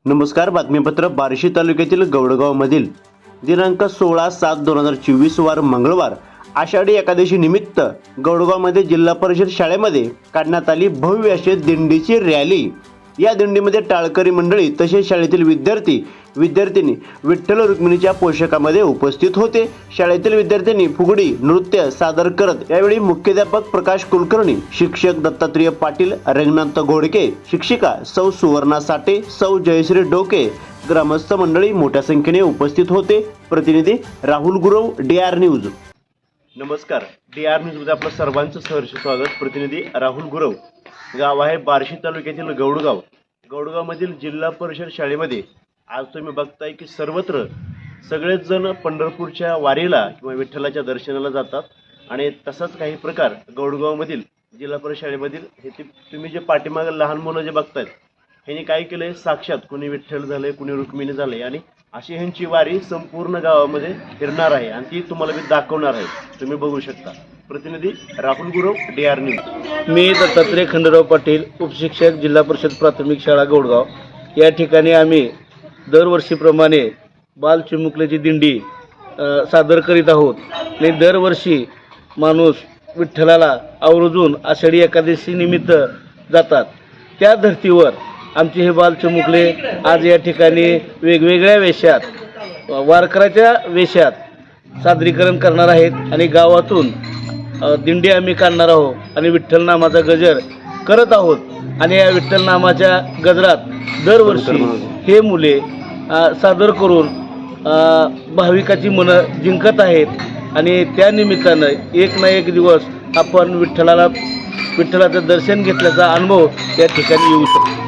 नमस्कार. बातमीपत्र. बार्शी तालुक्यातील गौडगावमधील दिनांक 16/7/2024 वार मंगळवार आषाढी एकादशी निमित्त गौडगावमध्ये जिल्हा परिषद शाळेमध्ये काढण्यात आली भव्य अशी दिंडीची रॅली. या दिंडीमध्ये टाळकरी मंडळी तसेच शाळेतील विद्यार्थिनी विठ्ठल रुक्मिणीच्या पोशाखामध्ये उपस्थित होते. शाळेतील विद्यार्थ्यांनी फुगडी नृत्य सादर करत यावेळी मुख्याध्यापक प्रकाश कुलकर्णी, शिक्षक दत्तात्रेय पाटील, रंगनाथ घोडके, शिक्षिका सौ सुवर्णा साठे, सौ जयश्री डोके, ग्रामस्थ मंडळी मोठ्या संख्येने उपस्थित होते. प्रतिनिधी राहुल गुरव, DR न्यूज. नमस्कार. DR न्यूजमध्ये आपलं सर्वांचं सहर्ष स्वागत. प्रतिनिधी राहुल गुरव. गाव आहे बार्शी तालुक्यातील गौडगावमधील जिल्हा परिषद शाळेमध्ये आज तुम्ही बघताय की सर्वत्र सगळेच जण पंढरपूरच्या वारीला किंवा विठ्ठलाच्या दर्शनाला जातात आणि तसाच काही प्रकार गौडगावमधील जिल्हा परिषद शाळेमधील हे तुम्ही जे पाठीमागे लहान मुलं जे बघतायत ह्यांनी काय केलंय, साक्षात कुणी विठ्ठल झालंय, कुणी रुक्मिणी झालंय आणि अशी ह्यांची वारी संपूर्ण गावामध्ये फिरणार आहे आणि ती तुम्हाला मी दाखवणार आहे. तुम्ही बघू शकता. प्रतिनिधी राहुल गुरव, DR न्यूज. मी दत्तात्रेय खंडराव पाटील, उपशिक्षक, जिल्हा परिषद प्राथमिक शाळा गौडगाव. या ठिकाणी आम्ही दरवर्षीप्रमाणे बालचिमुकल्याची दिंडी सादर करीत आहोत. आणि दरवर्षी माणूस विठ्ठलाला आवर्जून आषाढी एकादशी निमित्त जातात. त्या धर्तीवर आमचे हे बालचिमुकले आज या ठिकाणी वेगवेगळ्या वेशात, वारकऱ्याच्या वेशात सादरीकरण करणार आहेत आणि गावातून दिंडी आम्ही काढणार आहोत आणि विठ्ठल नामाचा गजर करत आहोत. आणि या विठ्ठल नामाच्या गजरात दरवर्षी हे मुले सादर करून भाविकाची मनं जिंकत आहेत आणि त्या निमित्तानं एक ना एक दिवस आपण विठ्ठलाचं दर्शन घेतल्याचा अनुभव या ठिकाणी येऊ शकतो.